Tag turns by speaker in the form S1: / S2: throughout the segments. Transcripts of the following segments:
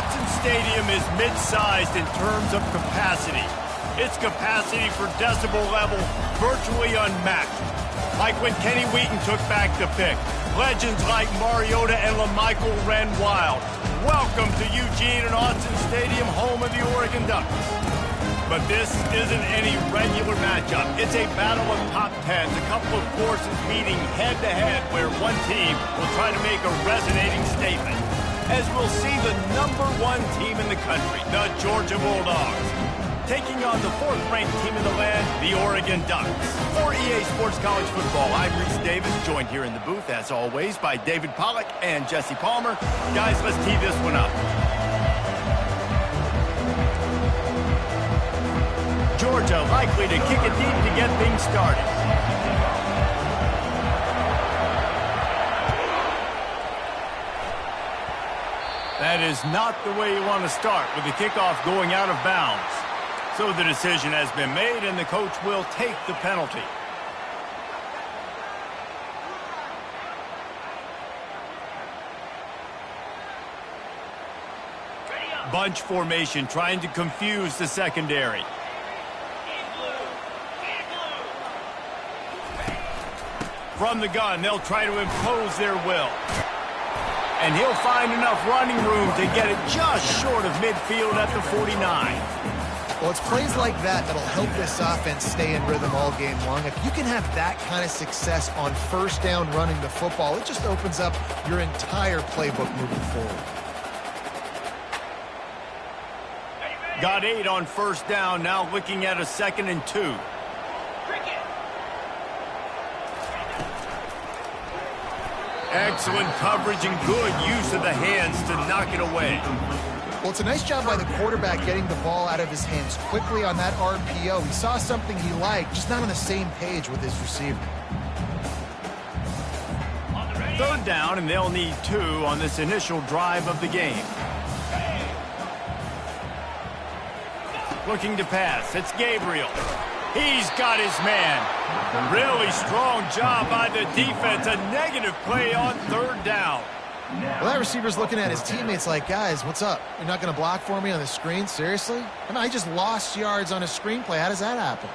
S1: Autzen Stadium is mid-sized in terms of capacity. Its capacity for decibel level virtually unmatched. Like when Kenny Wheaton took back the pick. Legends like Mariota and LaMichael ran wild. Welcome to Eugene and Autzen Stadium, home of the Oregon Ducks. But this isn't any regular matchup. It's a battle of top tens, a couple of forces meeting head-to-head where one team will try to make a resonating statement. As we'll see the #1 team in the country, the Georgia Bulldogs, taking on the 4th-ranked team in the land, the Oregon Ducks. For EA Sports College Football, I'm Reese Davis, joined here in the booth, as always, by David Pollack and Jesse Palmer. Guys, let's tee this one up. Georgia likely to kick it deep to get things started. That is not the way you want to start with the kickoff going out of bounds. So the decision has been made, and the coach will take the penalty. Bunch formation trying to confuse the secondary. From the gun, they'll try to impose their will. And he'll find enough running room to get it just short of midfield at the 49.
S2: Well, it's plays like that that'll help this offense stay in rhythm all game long. If you can have that kind of success on first down running the football, it just opens up your entire playbook moving forward.
S1: Got 8 on first down, now looking at a 2nd and 2. Excellent coverage and good use of the hands to knock it away.
S2: Well, it's a nice job by the quarterback getting the ball out of his hands quickly on that RPO. He saw something he liked, just not on the same page with his receiver.
S1: 3rd down, and they'll need 2 on this initial drive of the game. Looking to pass, it's Gabriel. He's got his man. Really strong job by the defense. A negative play on 3rd down.
S2: Well, that receiver's looking at his teammates like, guys, what's up? You're not going to block for me on the screen? Seriously? I mean, I just lost yards on a screenplay. How does that happen?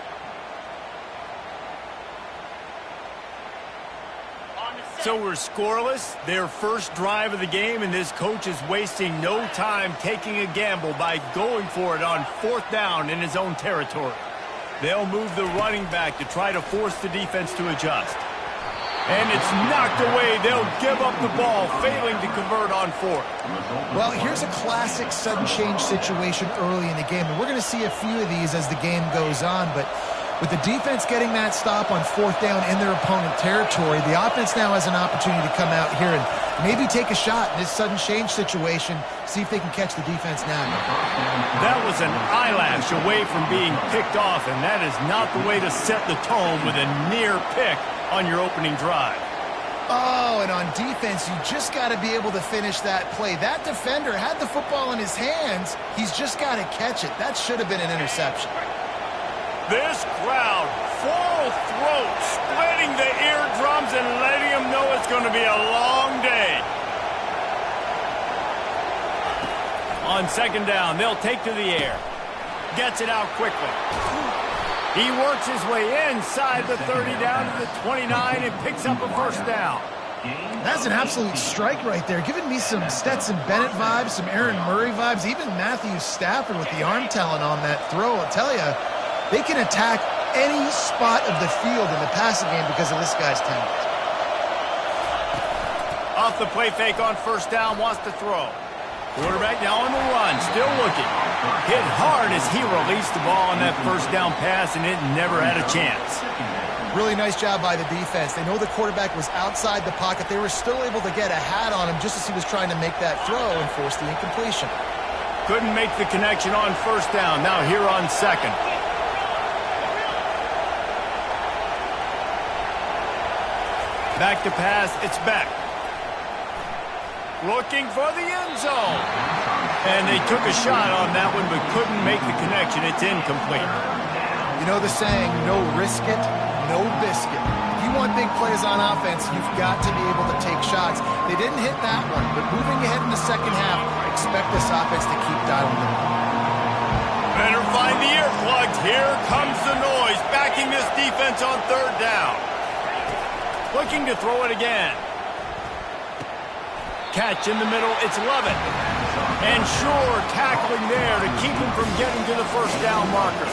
S1: So we're scoreless. Their first drive of the game, and this coach is wasting no time taking a gamble by going for it on 4th down in his own territory. They'll move the running back to try to force the defense to adjust. And it's knocked away. They'll give up the ball, failing to convert on 4th.
S2: Well, here's a classic sudden change situation early in the game. And we're going to see a few of these as the game goes on. But with the defense getting that stop on 4th down in their opponent territory, the offense now has an opportunity to come out here and maybe take a shot in this sudden change situation, see if they can catch the defense now.
S1: That was an eyelash away from being picked off, and that is not the way to set the tone with a near pick on your opening drive.
S2: Oh, and on defense, you just got to be able to finish that play. That defender had the football in his hands. He's just got to catch it. That should have been an interception.
S1: This crowd, full throat, splitting the eardrums and letting them know it's going to be a long day. On 2nd down, they'll take to the air. Gets it out quickly. He works his way inside the 30 down to the 29 and picks up a 1st down.
S2: That's an absolute strike right there, giving me some Stetson Bennett vibes, some Aaron Murray vibes, even Matthew Stafford with the arm talent on that throw. I'll tell you, they can attack any spot of the field in the passing game because of this guy's talent.
S1: Off the play fake on 1st down, wants to throw. Quarterback now on the run, still looking. Hit hard as he released the ball on that 1st down pass, and it never had a chance.
S2: Really nice job by the defense. They know the quarterback was outside the pocket. They were still able to get a hat on him just as he was trying to make that throw and force the incompletion.
S1: Couldn't make the connection on 1st down. Now here on 2nd. Back to pass, it's Beck. Looking for the end zone. And they took a shot on that one, but couldn't make the connection. It's incomplete.
S2: You know the saying, no risk it, no biscuit. If you want big plays on offense, you've got to be able to take shots. They didn't hit that one, but moving ahead in the 2nd half, expect this offense to keep dialing them up.
S1: Better find the earplugs. Here comes the noise, backing this defense on third down. Looking to throw it again. Catch in the middle, it's Lovett. And sure, tackling there to keep him from getting to the first down marker.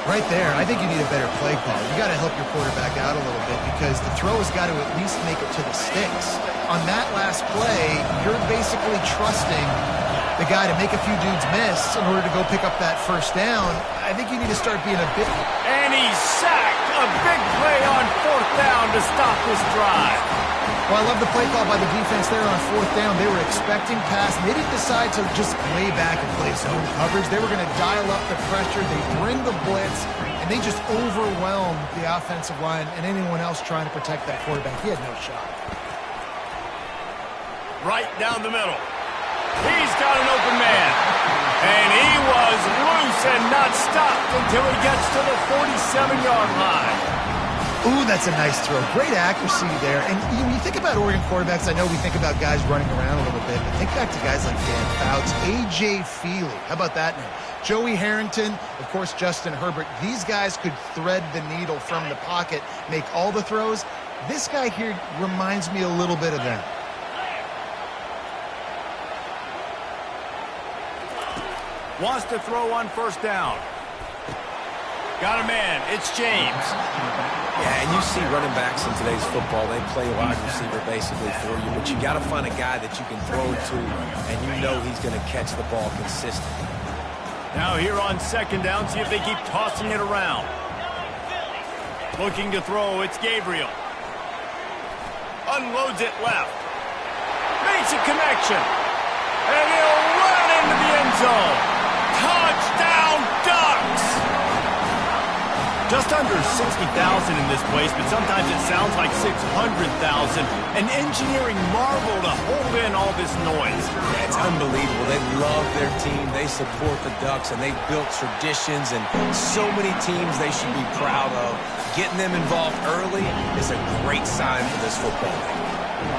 S2: Right there, I think you need a better play call. You got to help your quarterback out a little bit because the throw has got to at least make it to the sticks. On that last play, you're basically trusting the guy to make a few dudes miss in order to go pick up that first down. I think you need to start being a bit...
S1: And he's sacked. A big play on fourth down to stop this drive.
S2: Well, I love the play call by the defense there on fourth down. They were expecting pass. They didn't decide to just lay back and play zone coverage. They were going to dial up the pressure. They bring the blitz, and they just overwhelmed the offensive line and anyone else trying to protect that quarterback. He had no shot.
S1: Right down the middle. He's got an open man. And he was loose and not stopped until he gets to the 47-yard line.
S2: Ooh, that's a nice throw. Great accuracy there. And when you think about Oregon quarterbacks, I know we think about guys running around a little bit, but think back to guys like Dan Fouts, A.J. Feely. How about that name? Joey Harrington, of course, Justin Herbert. These guys could thread the needle from the pocket, make all the throws. This guy here reminds me a little bit of them.
S1: Wants to throw on first down. Got a man. It's James.
S3: Yeah, and you see running backs in today's football, they play wide receiver basically for you, but you got to find a guy that you can throw it to, and you know he's going to catch the ball consistently.
S1: Now here on second down, see if they keep tossing it around. Looking to throw, it's Gabriel. Unloads it left. Makes a connection. And he'll run into the end zone. Touchdown, Ducks! Just under 60,000 in this place, but sometimes it sounds like 600,000. An engineering marvel to hold in all this noise.
S3: Yeah, it's unbelievable. They love their team. They support the Ducks, and they've built traditions and so many teams they should be proud of. Getting them involved early is a great sign for this football team.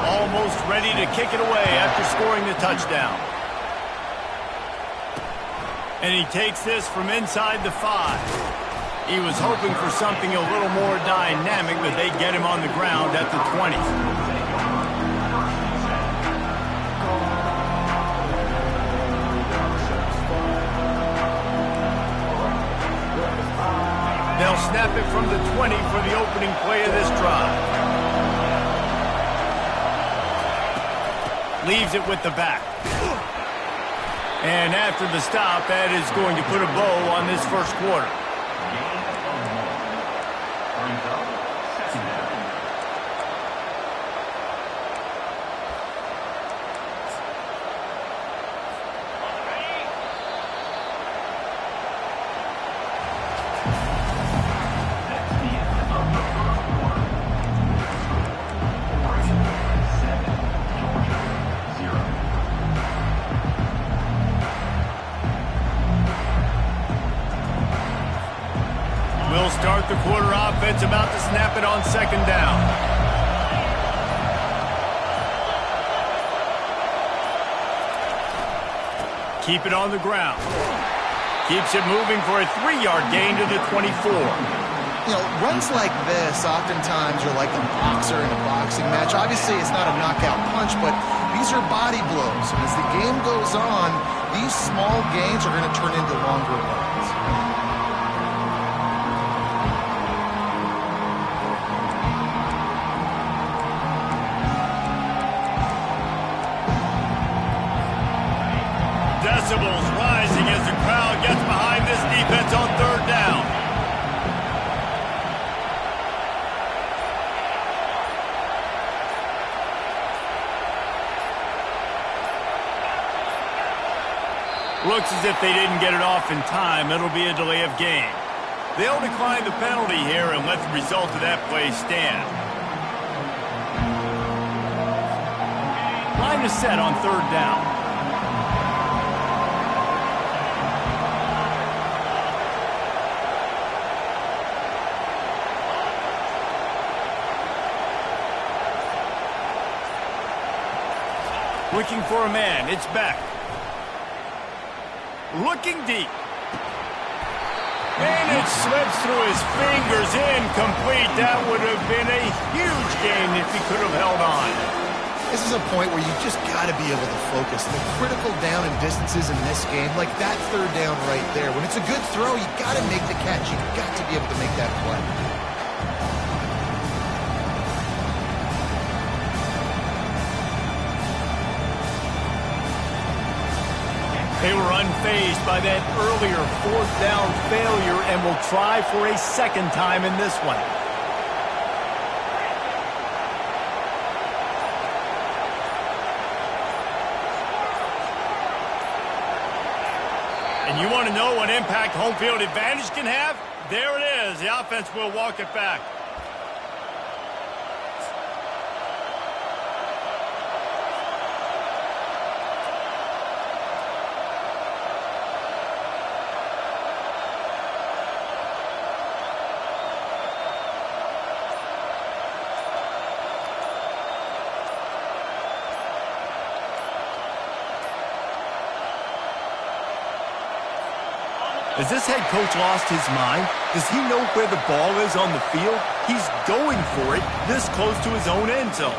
S1: Almost ready to kick it away after scoring the touchdown. And he takes this from inside the 5. He was hoping for something a little more dynamic, but they get him on the ground at the 20. They'll snap it from the 20 for the opening play of this drive. Leaves it with the back. And after the stop, that is going to put a bow on this first quarter. Start the quarter offense, about to snap it on second down. Keep it on the ground. Keeps it moving for a 3-yard gain to the 24.
S2: You know, runs like this, oftentimes you're like a boxer in a boxing match. Obviously, it's not a knockout punch, but these are body blows. And as the game goes on, these small gains are going to turn into longer ones.
S1: Decibels rising as the crowd gets behind this defense on third down. Looks as if they didn't get it off in time. It'll be a delay of game. They'll decline the penalty here and let the result of that play stand. Line is set on third down. Looking for a man. It's Beck. looking deep. And it slips through his fingers, incomplete. That would have been a huge gain if he could have held on.
S2: This is a point where you just got to be able to focus. The critical down and distances in this game, like that third down right there. When it's a good throw, you got to make the catch. You got to be able to make that play.
S1: They were unfazed by that earlier fourth down failure and will try for a second time in this one. And you want to know what impact home field advantage can have? There it is. The offense will walk it back. Has this head coach lost his mind? Does he know where the ball is on the field? He's going for it this close to his own end zone.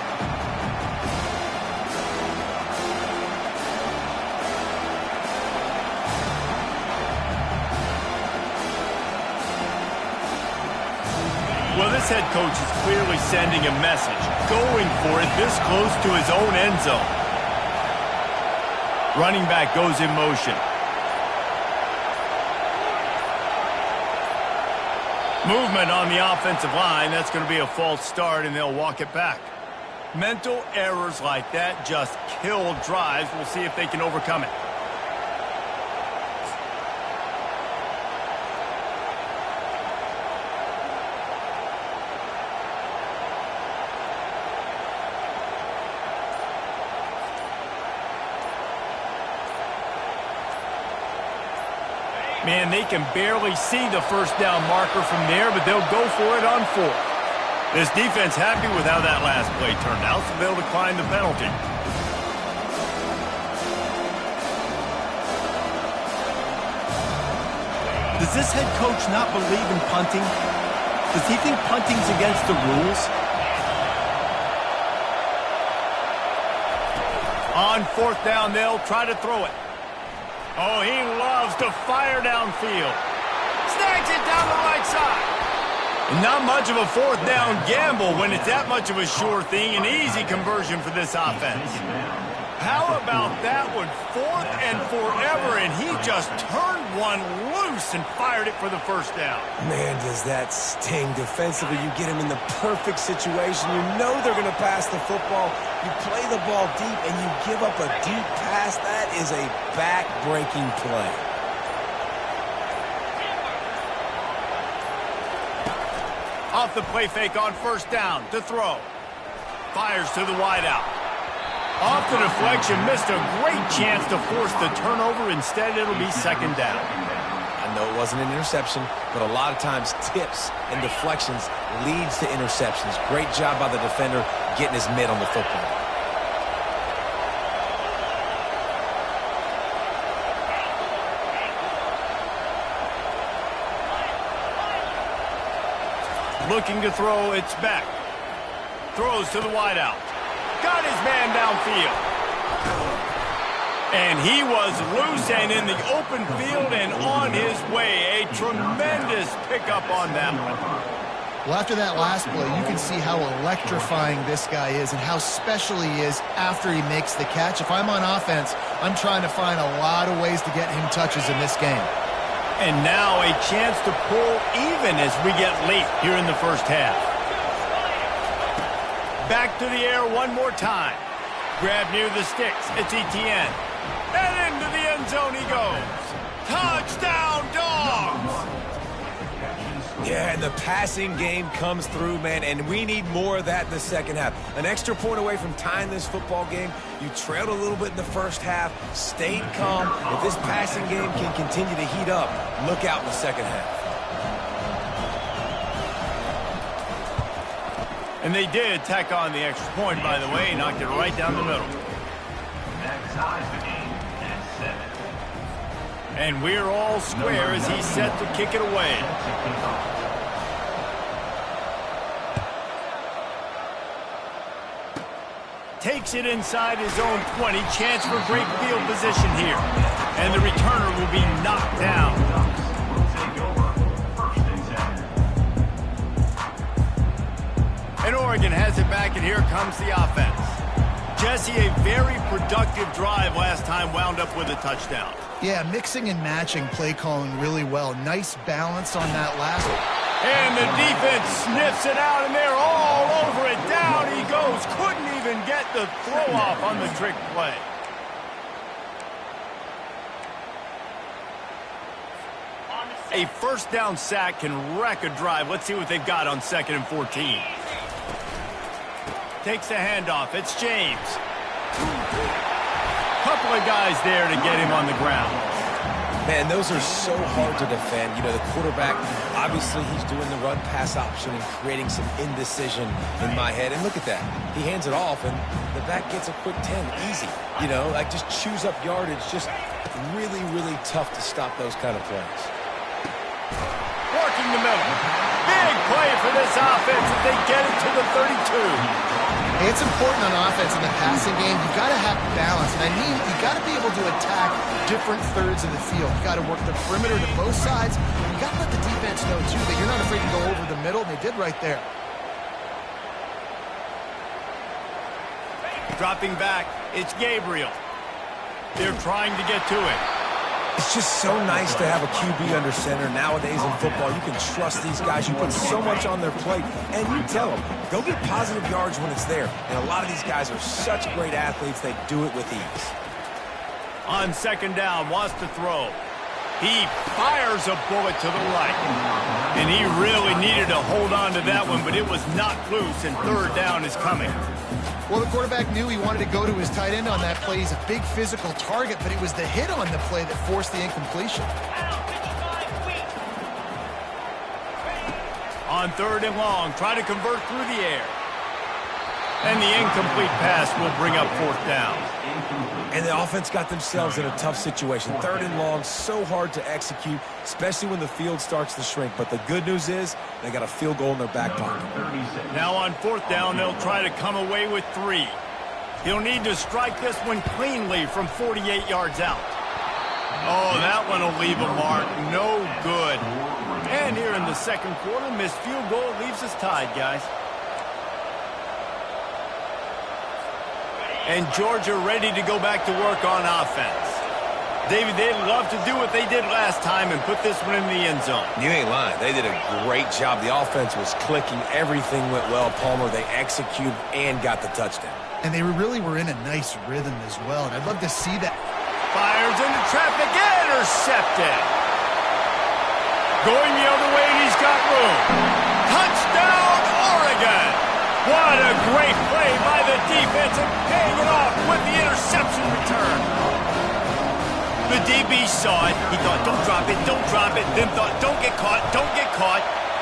S1: Well, this head coach is clearly sending a message, going for it this close to his own end zone. Running back goes in motion. Movement on the offensive line. That's going to be a false start, and they'll walk it back. Mental errors like that just kill drives. We'll see if they can overcome it. Man, they can barely see the first down marker from there, but they'll go for it on fourth. This defense happy with how that last play turned out, so they'll decline the penalty. Does this head coach not believe in punting? Does he think punting's against the rules? On fourth down, they'll try to throw it. Oh, he loves to fire downfield. Snags it down the right side. Not much of a fourth down gamble when it's that much of a sure thing. An easy conversion for this offense. How about that one? Fourth and forever, and he just turned one loose and fired it for the first down.
S3: Man, does that sting defensively. You get him in the perfect situation. You know they're going to pass the football. You play the ball deep, and you give up a deep pass. That is a back-breaking play.
S1: Off the play fake on first down to throw. Fires to the wideout. Off the deflection, missed a great chance to force the turnover. Instead, it'll be second down.
S3: I know it wasn't an interception, but a lot of times tips and deflections leads to interceptions. Great job by the defender getting his mitt on the football.
S1: Looking to throw, it's back. Throws to the wideout. Got his man downfield. And he was loose and in the open field and on his way. A tremendous pickup on that one.
S2: Well, after that last play, you can see how electrifying this guy is and how special he is after he makes the catch. If I'm on offense, I'm trying to find a lot of ways to get him touches in this game.
S1: And now a chance to pull even as we get late here in the first half. Back to the air one more time. Grab near the sticks. It's Etienne. And into the end zone he goes. Touchdown, Dogs!
S3: Yeah, and the passing game comes through, man, and we need more of that in the second half. An extra point away from tying this football game. You trailed a little bit in the first half, stayed calm. If this passing game can continue to heat up, look out in the second half.
S1: And they did tack on the extra point, by the way, knocked it right down the middle. And we're all square as he's set to kick it away. Takes it inside his own 20. Chance for great field position here. And the returner will be knocked down. And Oregon has it back, and here comes the offense. Jesse, a very productive drive last time, wound up with a touchdown.
S2: Yeah, mixing and matching play calling really well. Nice balance on that last one.
S1: And the defense sniffs it out, and they're all over it. Down he goes. Couldn't even get the throw off on the trick play. A first down sack can wreck a drive. Let's see what they've got on 2nd and 14. Takes the handoff. It's James. Couple of guys there to get him on the ground.
S3: Man, those are so hard to defend. You know, the quarterback, obviously he's doing the run-pass option and creating some indecision in my head. And look at that. He hands it off, and the back gets a quick 10. Easy. You know, like just chews up yardage. Just really, really tough to stop those kind of plays.
S1: Working the middle. Big play for this offense as they get it to the 32.
S2: It's important on offense in the passing game. You've got to have balance. And I mean, you've got to be able to attack different thirds of the field. You've got to work the perimeter to both sides. You've got to let the defense know, too, that you're not afraid to go over the middle. And they did right there.
S1: Dropping back, it's Gabriel. They're trying to get to it.
S3: It's just so nice to have a QB under center. Nowadays in football, you can trust these guys. You put so much on their plate, and you tell them, go get positive yards when it's there. And a lot of these guys are such great athletes, they do it with ease.
S1: On 2nd down, wants to throw. He fires a bullet to the right. And he really needed to hold on to that one, but it was knocked loose, and 3rd down is coming.
S2: Well, the quarterback knew he wanted to go to his tight end on that play. He's a big physical target, but it was the hit on the play that forced the incompletion.
S1: On 3rd and long, try to convert through the air. And the incomplete pass will bring up 4th down.
S3: And the offense got themselves in a tough situation. 3rd and long, so hard to execute, especially when the field starts to shrink. But the good news is they got a field goal in their back pocket.
S1: Now on 4th down, they'll try to come away with 3. He'll need to strike this one cleanly from 48 yards out. Oh, that one will leave a mark. No good. And here in the 2nd quarter, missed field goal leaves us tied, guys. And Georgia ready to go back to work on offense. David, they'd love to do what they did last time and put this one in the end zone.
S3: You ain't lying. They did a great job. The offense was clicking. Everything went well. Palmer, they executed and got the touchdown.
S2: And they really were in a nice rhythm as well. And I'd love to see that.
S1: Fires into traffic, intercepted. Going the other way, and he's got room. Touchdown, Oregon! What a great play by the defense and paying it off with the interception return. The DB saw it. He thought, don't drop it, then thought, don't get caught,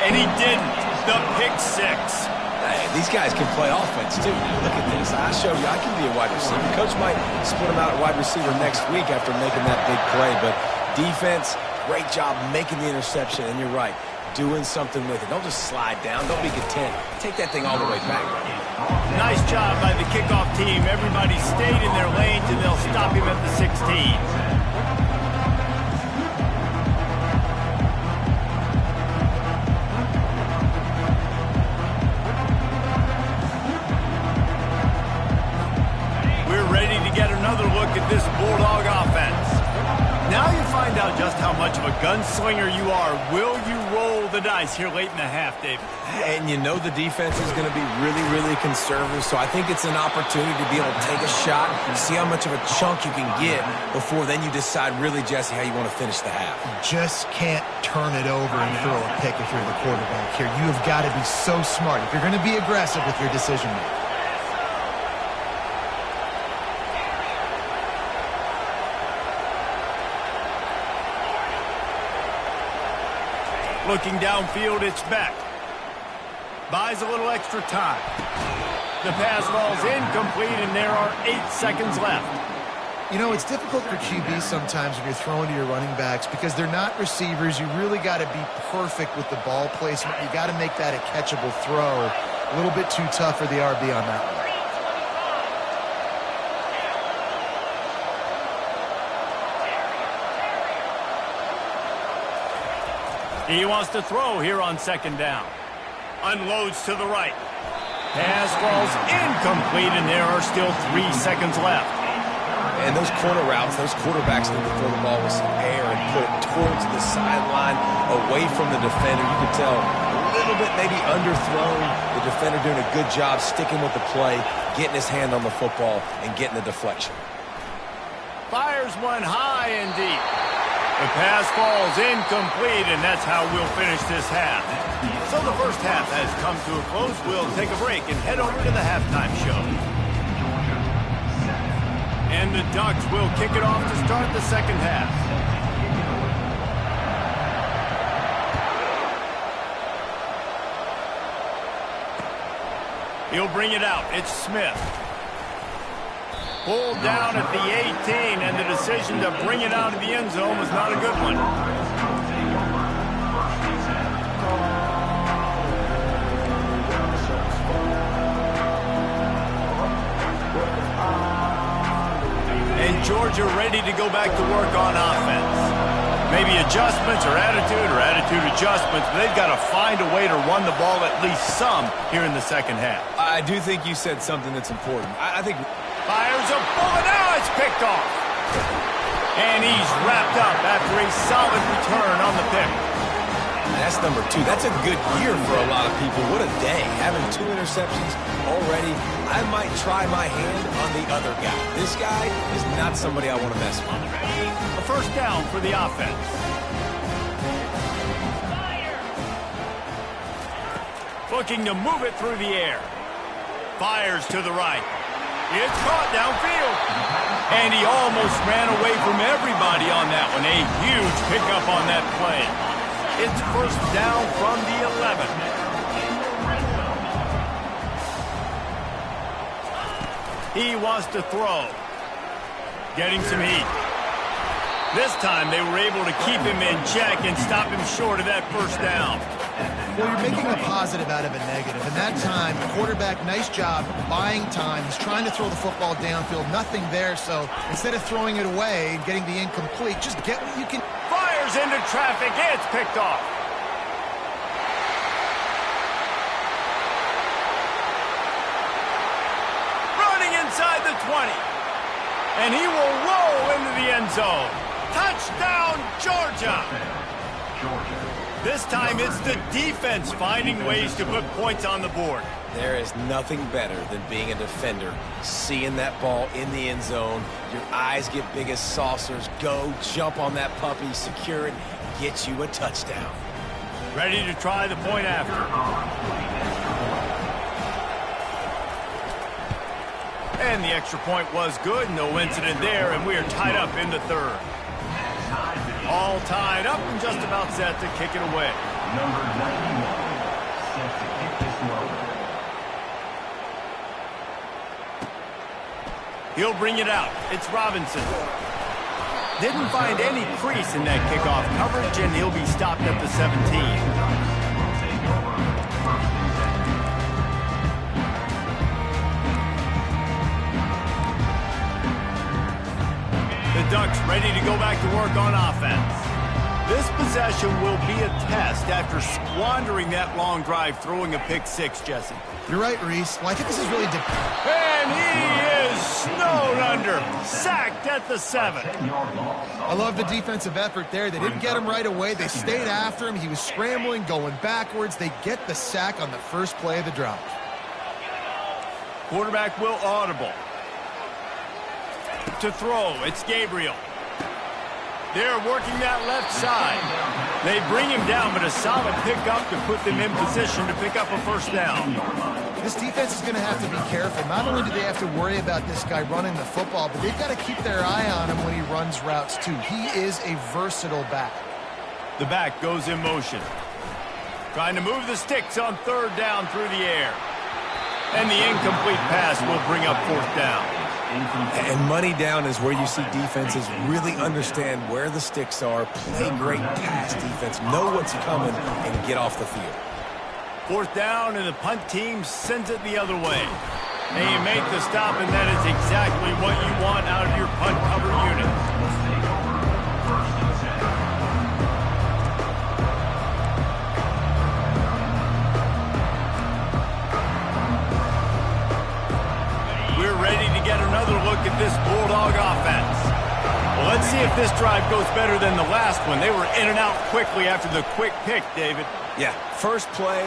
S1: and he didn't. The pick 6.
S3: Hey, these guys can play offense, too. Look at this. I showed you I can be a wide receiver. Coach might split him out at wide receiver next week after making that big play, but defense, great job making the interception, and you're right. Doing something with it. Don't just slide down. Don't be content. Take that thing all the way back.
S1: Nice job by the kickoff team. Everybody stayed in their lanes, and they'll stop him at the 16. We're ready to get another look at this Bulldog offense. Now you find out just how much of a gunslinger you are. Will you roll the dice here late in the half, David?
S3: And you know the defense is going to be really, really conservative, so I think it's an opportunity to be able to take a shot, see how much of a chunk you can get before then you decide really, Jesse, how you want to finish the half.
S2: You just can't turn it over and throw a pick if you're the quarterback here. You have got to be so smart if you're going to be aggressive with your decision making.
S1: Looking downfield, it's Beck. Buys a little extra time. The pass ball's incomplete, and there are 8 seconds left.
S2: You know, it's difficult for QBs sometimes when you're throwing to your running backs because they're not receivers. You really got to be perfect with the ball placement. You got to make that a catchable throw. A little bit too tough for the RB on that one.
S1: He wants to throw here on second down. Unloads to the right. Pass falls incomplete, and there are still 3 seconds left.
S3: And those corner routes, those quarterbacks need to throw the ball with some air and put it towards the sideline, away from the defender. You can tell a little bit maybe underthrown. The defender doing a good job sticking with the play, getting his hand on the football, and getting the deflection.
S1: Fires one high and deep. The pass falls incomplete, and that's how we'll finish this half. So the first half has come to a close. We'll take a break and head over to the halftime show. And the Ducks will kick it off to start the second half. He'll bring it out. It's Smith. Pulled down at the 18, and the decision to bring it out of the end zone was not a good one. And Georgia ready to go back to work on offense. Maybe adjustments or attitude adjustments, but they've got to find a way to run the ball at least some here in the second half.
S3: I do think you said something that's important. I think...
S1: Fires a bullet. Now it's picked off. And he's wrapped up after a solid return on the pick.
S3: That's number 2. That's a good year for a lot of people. What a day. Having 2 interceptions already. I might try my hand on the other guy. This guy is not somebody I want to mess with.
S1: A first down for the offense. Looking to move it through the air. Fires to the right. It's caught downfield. And he almost ran away from everybody on that one. A huge pickup on that play. It's first down from the 11. He wants to throw. Getting some heat. This time they were able to keep him in check and stop him short of that first down.
S2: Well, you're making a positive out of a negative. And that time, the quarterback, nice job buying time. He's trying to throw the football downfield. Nothing there, so instead of throwing it away and getting the incomplete, just get what you can.
S1: Fires into traffic. It's picked off. Running inside the 20. And he will roll into the end zone. Touchdown, Georgia. This time it's the defense finding ways to put points on the board.
S3: There is nothing better than being a defender, seeing that ball in the end zone. Your eyes get big as saucers. Go, jump on that puppy, secure it, get you a touchdown.
S1: Ready to try the point after. And the extra point was good. No incident there, and we are tied up in the third. All tied up and just about set to kick it away.
S4: Number 91, set to kick this one.
S1: He'll bring it out. It's Robinson. Didn't find any crease in that kickoff coverage, and he'll be stopped at the 17. The Ducks ready to go back to work on offense. This possession will be a test after squandering that long drive, throwing a pick six, Jesse.
S2: You're right, Reese. Well, I think this is really...
S1: And he is snowed under. Sacked at the 7.
S2: I love the defensive effort there. They didn't get him right away. They stayed after him. He was scrambling, going backwards. They get the sack on the first play of the drive.
S1: Quarterback will audible. To throw, it's Gabriel. They're working that left side. They bring him down, but a solid pickup to put them in position to pick up a first down.
S2: This defense is going to have to be careful. Not only do they have to worry about this guy running the football, but they've got to keep their eye on him when he runs routes too. He is a versatile back.
S1: The back goes in motion. Trying to move the sticks on third down through the air. And the incomplete pass will bring up fourth down.
S3: And money down is where you see defenses really understand where the sticks are, play great pass defense, know what's coming, and get off the field.
S1: Fourth down, and the punt team sends it the other way. And you make the stop, and that is exactly what you want out of your punt cover unit. We're ready to get another look at this Bulldog offense. Well, let's see if this drive goes better than the last one. They were in and out quickly after the quick pick, David.
S3: Yeah, first play,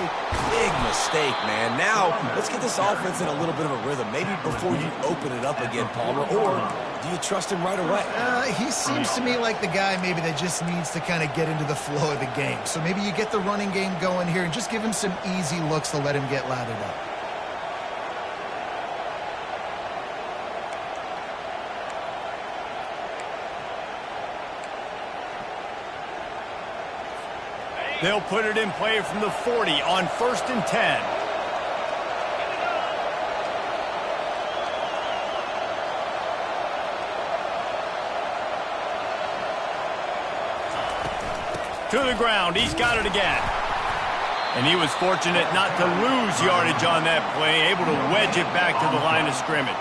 S3: big mistake, man. Now, let's get this offense in a little bit of a rhythm. Maybe before you open it up again, Palmer, or do you trust him right away?
S2: He seems to me like the guy maybe that just needs to kind of get into the flow of the game. So maybe you get the running game going here and just give him some easy looks to let him get lathered up.
S1: They'll put it in play from the 40 on 1st and 10. To the ground. He's got it again. And he was fortunate not to lose yardage on that play, able to wedge it back to the line of scrimmage.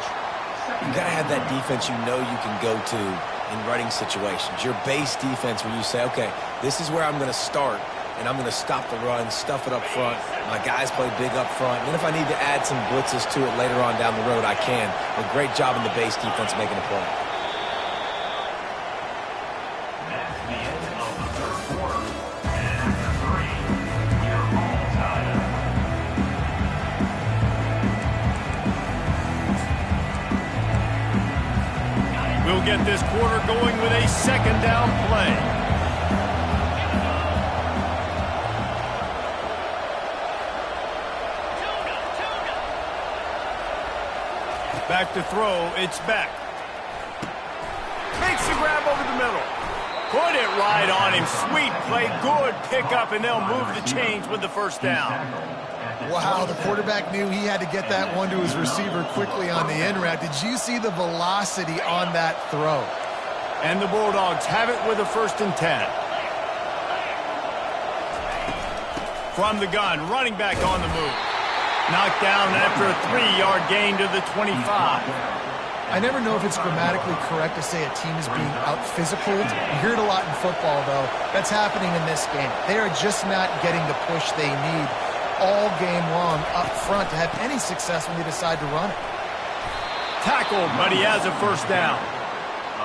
S3: You got to have that defense you know you can go to in running situations. Your base defense where you say, okay, this is where I'm going to start. And I'm going to stop the run, stuff it up front. My guys play big up front. And then if I need to add some blitzes to it later on down the road, I can. A great job in the base defense making a play.
S4: That's the end of the third quarter. And after 3, you're all tied up.
S1: We'll get this quarter going with a 2nd down play. Back to throw, it's Beck. Makes the grab over the middle. Put it right on him. Sweet play, good pickup, and they'll move the chains with the 1st down.
S2: Wow, the quarterback knew he had to get that one to his receiver quickly on the in route. Did you see the velocity on that throw?
S1: And the Bulldogs have it with a 1st and 10. From the gun, running back on the move. Knocked down after a 3-yard gain to the 25.
S2: I never know if it's grammatically correct to say a team is being out-physicaled. You hear it a lot in football, though. That's happening in this game. They are just not getting the push they need all game long up front to have any success when they decide to run it.
S1: Tackled, but he has a 1st down.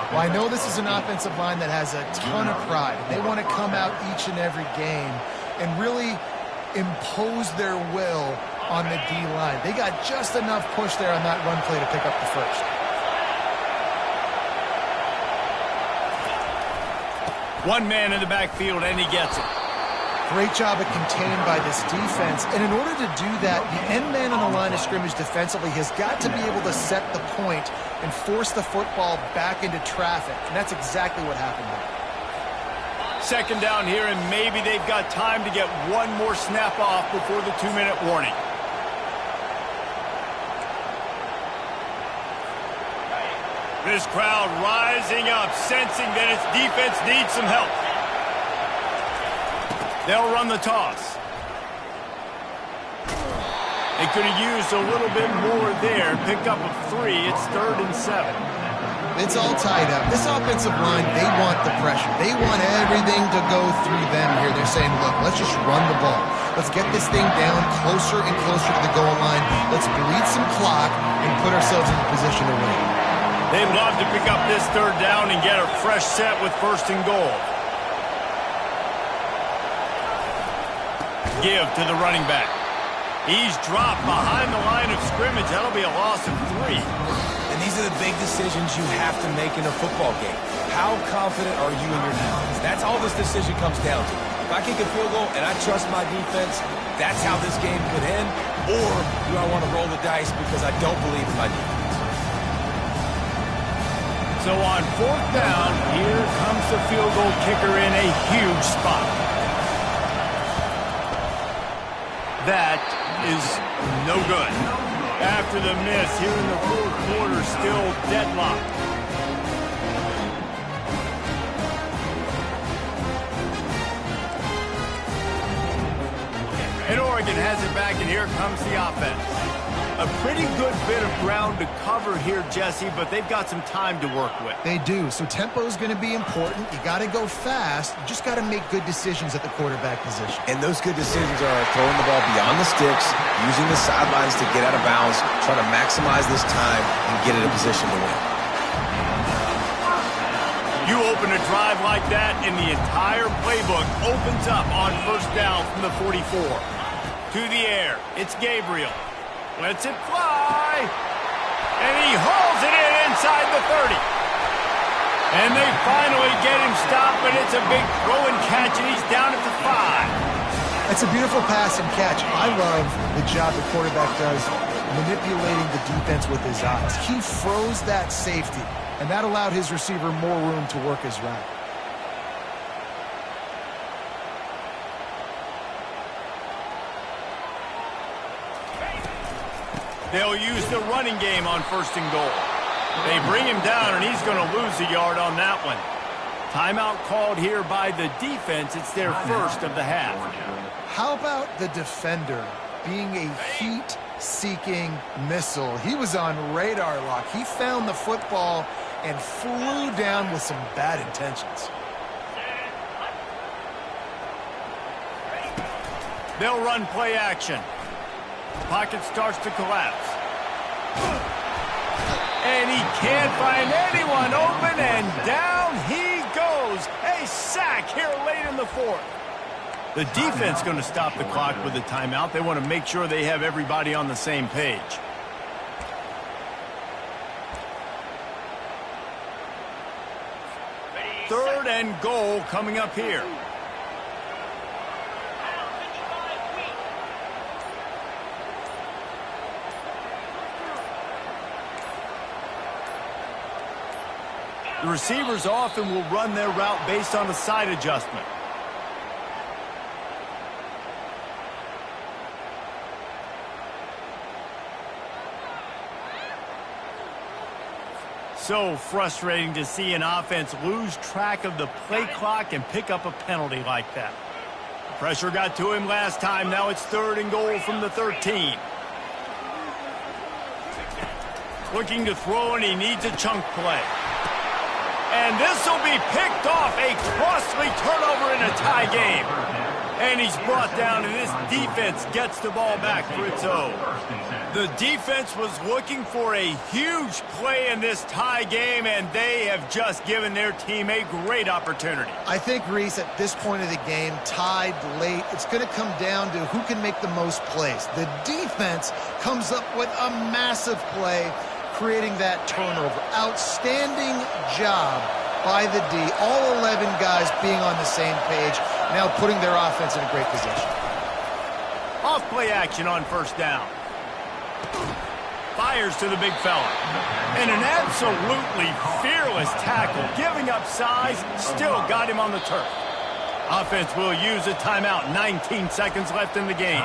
S2: Well, I know this is an offensive line that has a ton of pride. They want to come out each and every game and really impose their will on the D-line. They got just enough push there on that run play to pick up the 1st.
S1: One man in the backfield, and he gets it.
S2: Great job of contained by this defense. And in order to do that, the end man on the line of scrimmage defensively has got to be able to set the point and force the football back into traffic. And that's exactly what happened there.
S1: 2nd down here, and maybe they've got time to get one more snap off before the 2-minute warning. This crowd rising up, sensing that its defense needs some help. They'll run the toss. They could have used a little bit more there. Pick up a 3. It's 3rd and 7.
S2: It's all tied up. This offensive line, they want the pressure. They want everything to go through them here. They're saying, look, let's just run the ball. Let's get this thing down closer and closer to the goal line. Let's bleed some clock and put ourselves in a position to win.
S1: They'd love to pick up this 3rd down and get a fresh set with 1st and goal. Give to the running back. He's dropped behind the line of scrimmage. That'll be a loss of 3.
S3: And these are the big decisions you have to make in a football game. How confident are you in your defense? That's all this decision comes down to. If I kick a field goal and I trust my defense, that's how this game could end. Or do I want to roll the dice because I don't believe in my defense?
S1: So on 4th down, here comes the field goal kicker in a huge spot. That is no good. After the miss, here in the fourth quarter, still deadlocked. And Oregon has it back, and here comes the offense. A pretty good bit of ground to cover here, Jesse, but they've got some time to work with.
S2: They do, so tempo is going to be important. You got to go fast. You just got to make good decisions at the quarterback position.
S3: And those good decisions are throwing the ball beyond the sticks, using the sidelines to get out of bounds, trying to maximize this time and get in a position to win.
S1: You open a drive like that, and the entire playbook opens up on first down from the 44. To the air, it's Gabriel. Lets it fly, and he hauls it in inside the 30. And they finally get him stopped, but it's a big throw and catch, and he's down at the 5.
S2: It's a beautiful pass and catch. I love the job the quarterback does manipulating the defense with his eyes. He froze that safety, and that allowed his receiver more room to work his route.
S1: They'll use the running game on first and goal. They bring him down, and he's going to lose a yard on that one. Timeout called here by the defense. It's their first of the half.
S2: How about the defender being a heat-seeking missile? He was on radar lock. He found the football and flew down with some bad intentions.
S1: They'll run play action. Pocket starts to collapse. And he can't find anyone open, and down he goes. A sack here late in the fourth. The defense going to stop the clock with a timeout. They want to make sure they have everybody on the same page. Third and goal coming up here. The receivers often will run their route based on a side adjustment. So frustrating to see an offense lose track of the play clock and pick up a penalty like that. Pressure got to him last time. Now it's third and goal from the 13. Looking to throw, and he needs a chunk play. And this will be picked off. A costly turnover in a tie game. And he's brought down, and this defense gets the ball back for its own. The defense was looking for a huge play in this tie game, and they have just given their team a great opportunity.
S2: I think, Reese, at this point of the game, tied late, it's going to come down to who can make the most plays. The defense comes up with a massive play, creating that turnover. Outstanding job by the D. All 11 guys being on the same page, now putting their offense in a great position.
S1: Off play action on first down. Fires to the big fella. And an absolutely fearless tackle. Giving up size, still got him on the turf. Offense will use a timeout. 19 seconds left in the game.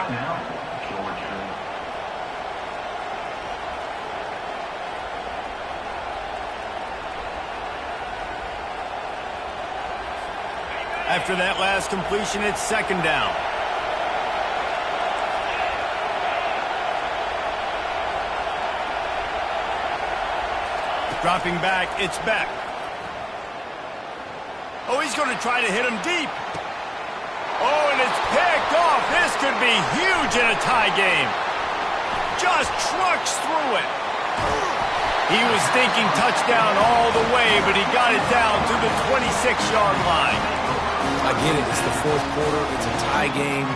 S1: After that last completion, it's second down. Dropping back, it's Beck. Oh, he's going to try to hit him deep. Oh, and it's picked off. This could be huge in a tie game. Just trucks through it. He was thinking touchdown all the way, but he got it down to the 26-yard line.
S3: I get it. It's the fourth quarter. It's a tie game.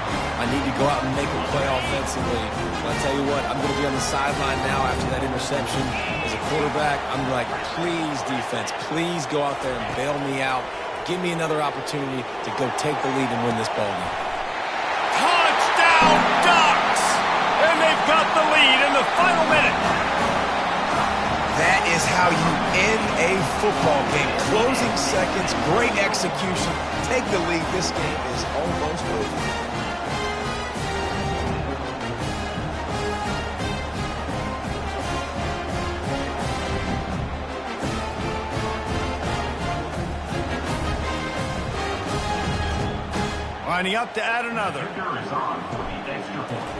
S3: I need to go out and make a play offensively. But I'll tell you what, I'm going to be on the sideline now after that interception. As a quarterback, I'm like, please, defense, please go out there and bail me out. Give me another opportunity to go take the lead and win this ball game.
S1: Touchdown, Ducks! And they've got the lead in the final minute.
S3: That is how you end a football game. Closing seconds, great execution. Take the lead. This game is almost over.
S1: Lining up to add another.
S4: Kicker is on for the extra point.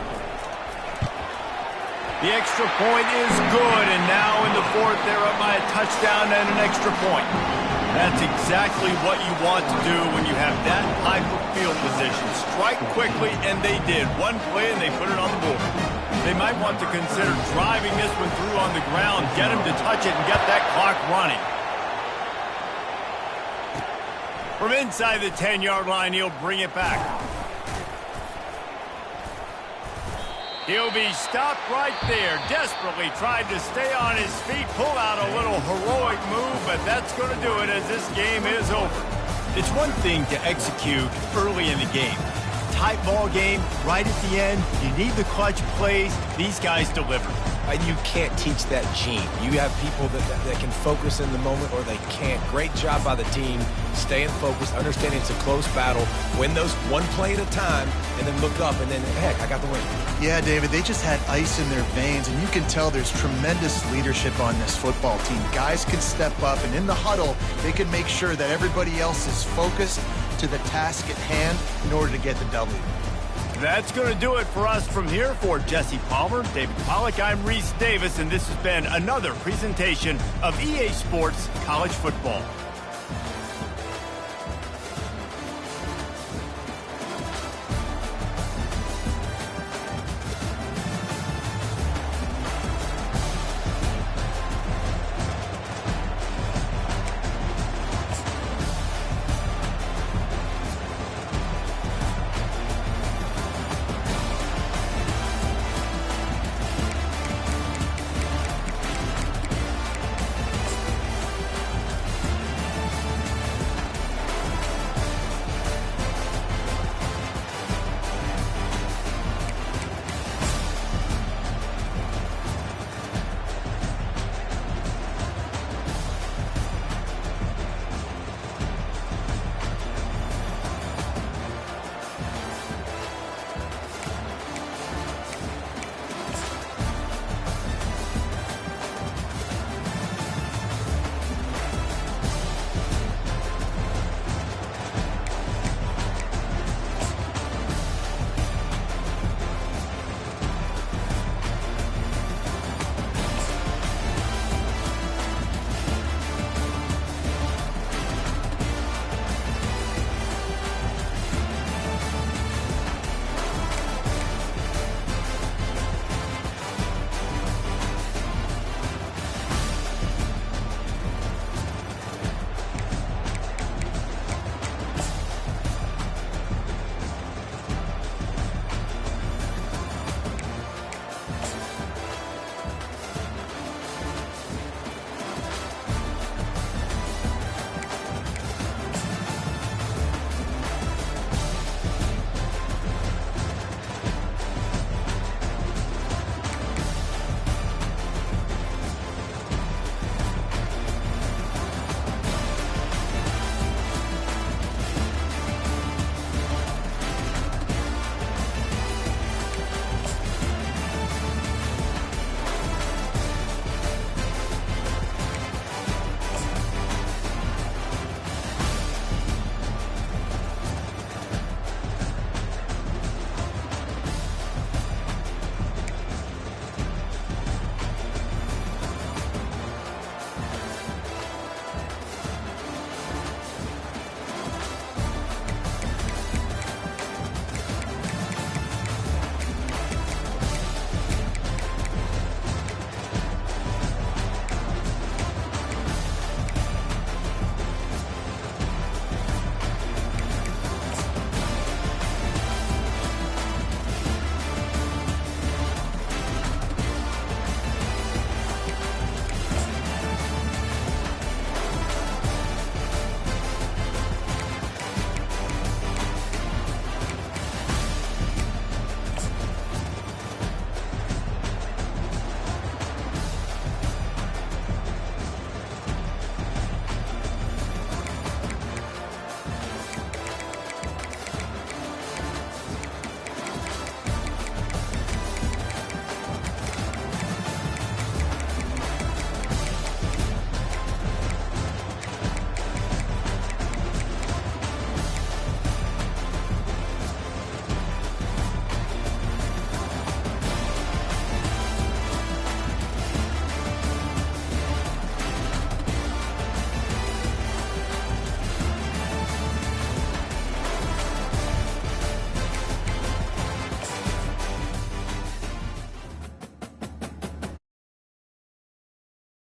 S1: The extra point is good, and now in the fourth, they're up by a touchdown and an extra point. That's exactly what you want to do when you have that type of field position. Strike quickly, and they did. One play, and they put it on the board. They might want to consider driving this one through on the ground, get him to touch it, and get that clock running. From inside the 10-yard line, he'll bring it back. He'll be stopped right there. Desperately tried to stay on his feet, pull out a little heroic move, but that's going to do it as this game is over. It's one thing to execute early in the game. Tight ball game, right at the end, you need the clutch plays. These guys deliver.
S3: And you can't teach that gene. You have people that can focus in the moment or they can't. Great job by the team, staying focused, understanding it's a close battle, win those one play at a time, and then look up, and then, heck, I got the win.
S2: Yeah, David, they just had ice in their veins, and you can tell there's tremendous leadership on this football team. Guys can step up, and in the huddle, they can make sure that everybody else is focused to the task at hand in order to get the W.
S1: That's going to do it for us from here. For Jesse Palmer, David Pollack, I'm Reese Davis, and this has been another presentation of EA Sports College Football.